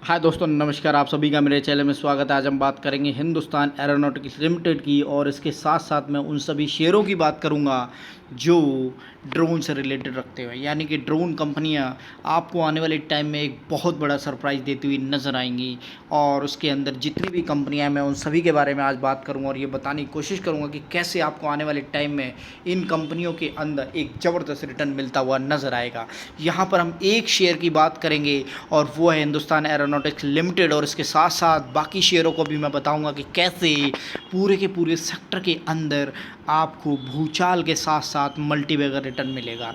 हाय दोस्तों, नमस्कार। आप सभी का मेरे चैनल में स्वागत है। आज हम बात करेंगे हिंदुस्तान एरोनॉटिक्स लिमिटेड की, और इसके साथ साथ मैं उन सभी शेयरों की बात करूंगा जो ड्रोन से रिलेटेड रखते हुए, यानी कि ड्रोन कंपनियां आपको आने वाले टाइम में एक बहुत बड़ा सरप्राइज़ देती हुई नज़र आएंगी। और उसके अंदर जितनी भी कंपनियां हैं, मैं उन सभी के बारे में आज बात करूंगा और ये बताने की कोशिश करूंगा कि कैसे आपको आने वाले टाइम में इन कंपनियों के अंदर एक ज़बरदस्त रिटर्न मिलता हुआ नज़र आएगा। यहाँ पर हम एक शेयर की बात करेंगे और वो है हिंदुस्तान एरोनॉटिक्स लिमिटेड, और इसके साथ साथ बाकी शेयरों को भी मैं बताऊंगा कि कैसे पूरे के पूरे सेक्टर के अंदर आपको भूचाल के साथ साथ मल्टीबैगर रिटर्न मिलेगा।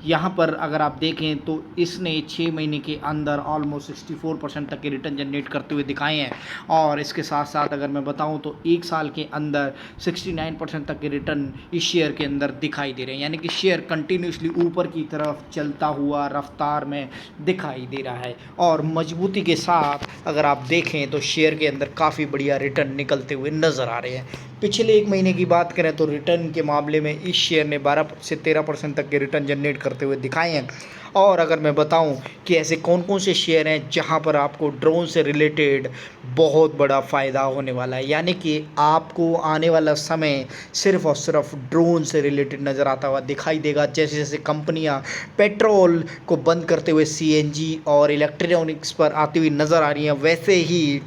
यहाँ पर अगर आप देखें तो इसने 6 महीने के अंदर ऑलमोस्ट 64% तक के रिटर्न जनरेट करते हुए दिखाए हैं, और इसके साथ साथ अगर मैं बताऊँ तो एक साल के अंदर 69% तक के रिटर्न इस शेयर के अंदर दिखाई दे रहे हैं। यानी कि शेयर कंटिन्यूसली ऊपर की तरफ चलता हुआ रफ्तार में दिखाई दे रहा है, और मजबूती के साथ अगर आप देखें तो शेयर के अंदर काफ़ी बढ़िया रिटर्न निकलते हुए नज़र आ रहे हैं। पिछले एक महीने की बात करें तो रिटर्न के मामले में इस शेयर ने 12 से 13% तक के रिटर्न जनरेट करते हुए दिखाए हैं। और अगर मैं बताऊं कि ऐसे कौन कौन से शेयर हैं जहां पर आपको ड्रोन से रिलेटेड बहुत बड़ा फ़ायदा होने वाला है, यानी कि आपको आने वाला समय सिर्फ़ और सिर्फ ड्रोन से रिलेटेड नज़र आता हुआ दिखाई देगा। जैसे जैसे कंपनियां पेट्रोल को बंद करते हुए सीएनजी और इलेक्ट्रॉनिक्स पर आती हुई नज़र आ रही हैं, वैसे ही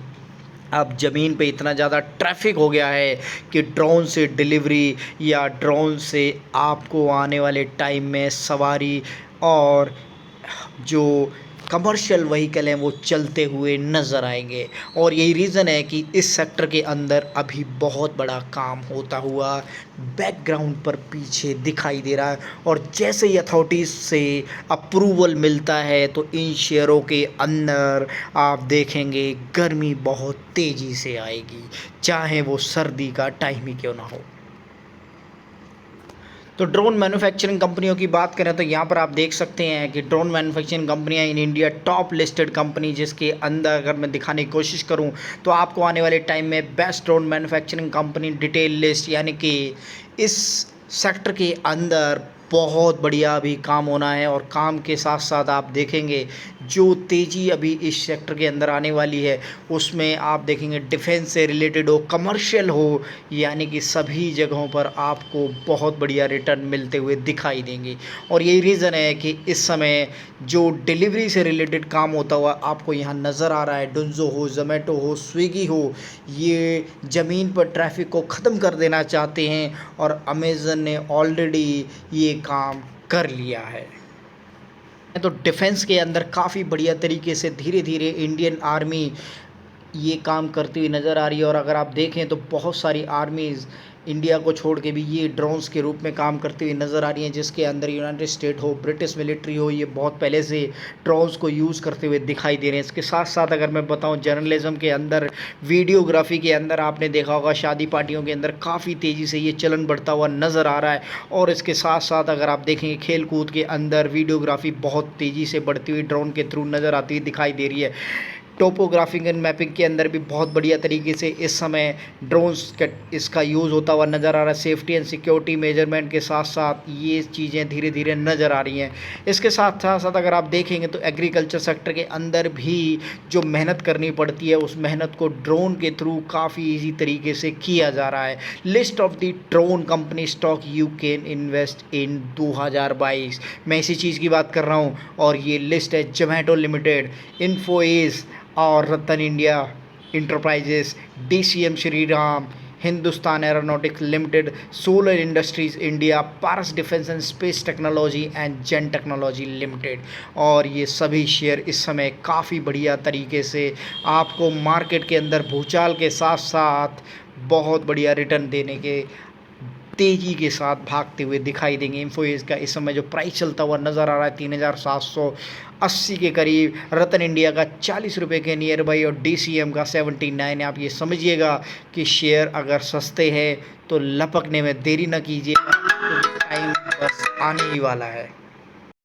अब ज़मीन पे इतना ज़्यादा ट्रैफिक हो गया है कि ड्रोन से डिलीवरी या ड्रोन से आपको आने वाले टाइम में सवारी और जो कमर्शियल व्हीकल हैं वो चलते हुए नज़र आएंगे। और यही रीज़न है कि इस सेक्टर के अंदर अभी बहुत बड़ा काम होता हुआ बैकग्राउंड पर पीछे दिखाई दे रहा है। और जैसे ही अथॉरिटीज़ से अप्रूवल मिलता है तो इन शेयरों के अंदर आप देखेंगे गर्मी बहुत तेज़ी से आएगी, चाहे वो सर्दी का टाइम ही क्यों ना हो। तो ड्रोन मैन्युफैक्चरिंग कंपनियों की बात करें तो यहाँ पर आप देख सकते हैं कि ड्रोन मैन्युफैक्चरिंग कंपनियाँ in India top listed company, जिसके अंदर अगर मैं दिखाने की कोशिश करूँ तो आपको आने वाले टाइम में best drone manufacturing company detail list, यानी कि इस सेक्टर के अंदर बहुत बढ़िया अभी काम होना है। और काम के साथ साथ आप देखेंगे जो तेज़ी अभी इस सेक्टर के अंदर आने वाली है उसमें आप देखेंगे डिफेंस से रिलेटेड हो, कमर्शियल हो, यानी कि सभी जगहों पर आपको बहुत बढ़िया रिटर्न मिलते हुए दिखाई देंगे। और यही रीज़न है कि इस समय जो डिलीवरी से रिलेटेड काम होता हुआ आपको यहाँ नज़र आ रहा है, डुंजो हो, जोमेटो हो, स्विगी हो, ये ज़मीन पर ट्रैफिक को ख़त्म कर देना चाहते हैं, और अमेज़न ने ऑलरेडी ये काम कर लिया है। तो डिफेंस के अंदर काफ़ी बढ़िया तरीके से धीरे धीरे इंडियन आर्मी ये काम करती हुई नज़र आ रही है। और अगर आप देखें तो बहुत सारी आर्मीज़ इंडिया को छोड़ के भी ये ड्रोन्स के रूप में काम करती हुई नज़र आ रही हैं, जिसके अंदर यूनाइटेड स्टेट हो, ब्रिटिश मिलिट्री हो, ये बहुत पहले से ड्रोन्स को यूज़ करते हुए दिखाई दे रहे हैं। इसके साथ साथ अगर मैं बताऊं जर्नलिज्म के अंदर, वीडियोग्राफी के अंदर आपने देखा होगा शादी पार्टियों के अंदर काफ़ी तेज़ी से ये चलन बढ़ता हुआ नज़र आ रहा है। और इसके साथ साथ अगर आप देखेंगे खेल कूद के अंदर वीडियोग्राफी बहुत तेज़ी से बढ़ती हुई ड्रोन के थ्रू नज़र आती हुई दिखाई दे रही है। टोपोग्राफिंग एंड मैपिंग के अंदर भी बहुत बढ़िया तरीके से इस समय ड्रोन्स का इसका यूज़ होता हुआ नज़र आ रहा है। सेफ्टी एंड सिक्योरिटी मेजरमेंट के साथ साथ ये चीज़ें धीरे धीरे नज़र आ रही हैं। इसके साथ साथ अगर आप देखेंगे तो एग्रीकल्चर सेक्टर के अंदर भी जो मेहनत करनी पड़ती है उस मेहनत को ड्रोन के थ्रू काफ़ी ईजी तरीके से किया जा रहा है। List of the drone company stock you can invest in 2022, मैं इसी चीज़ की बात कर रहा हूँ। और ये लिस्ट है जोमेटो लिमिटेड, इन्फोएज और Ratan India enterprises, DCM Shriram, Hindustan aeronautics limited, solar industries India, Paras defence and space technology and Zen technology limited. और ये सभी शेयर इस समय काफ़ी बढ़िया तरीके से आपको मार्केट के अंदर भूचाल के साथ साथ बहुत बढ़िया रिटर्न देने के तेज़ी के साथ भागते हुए दिखाई देंगे। इन्फोएज का इस समय जो प्राइस चलता हुआ नज़र आ रहा है 3780 के करीब, रतन इंडिया का 40 रुपये के नियर बाई, और डीसीएम का 79 है। आप ये समझिएगा कि शेयर अगर सस्ते हैं तो लपकने में देरी न कीजिए, टाइम बस आने ही वाला है।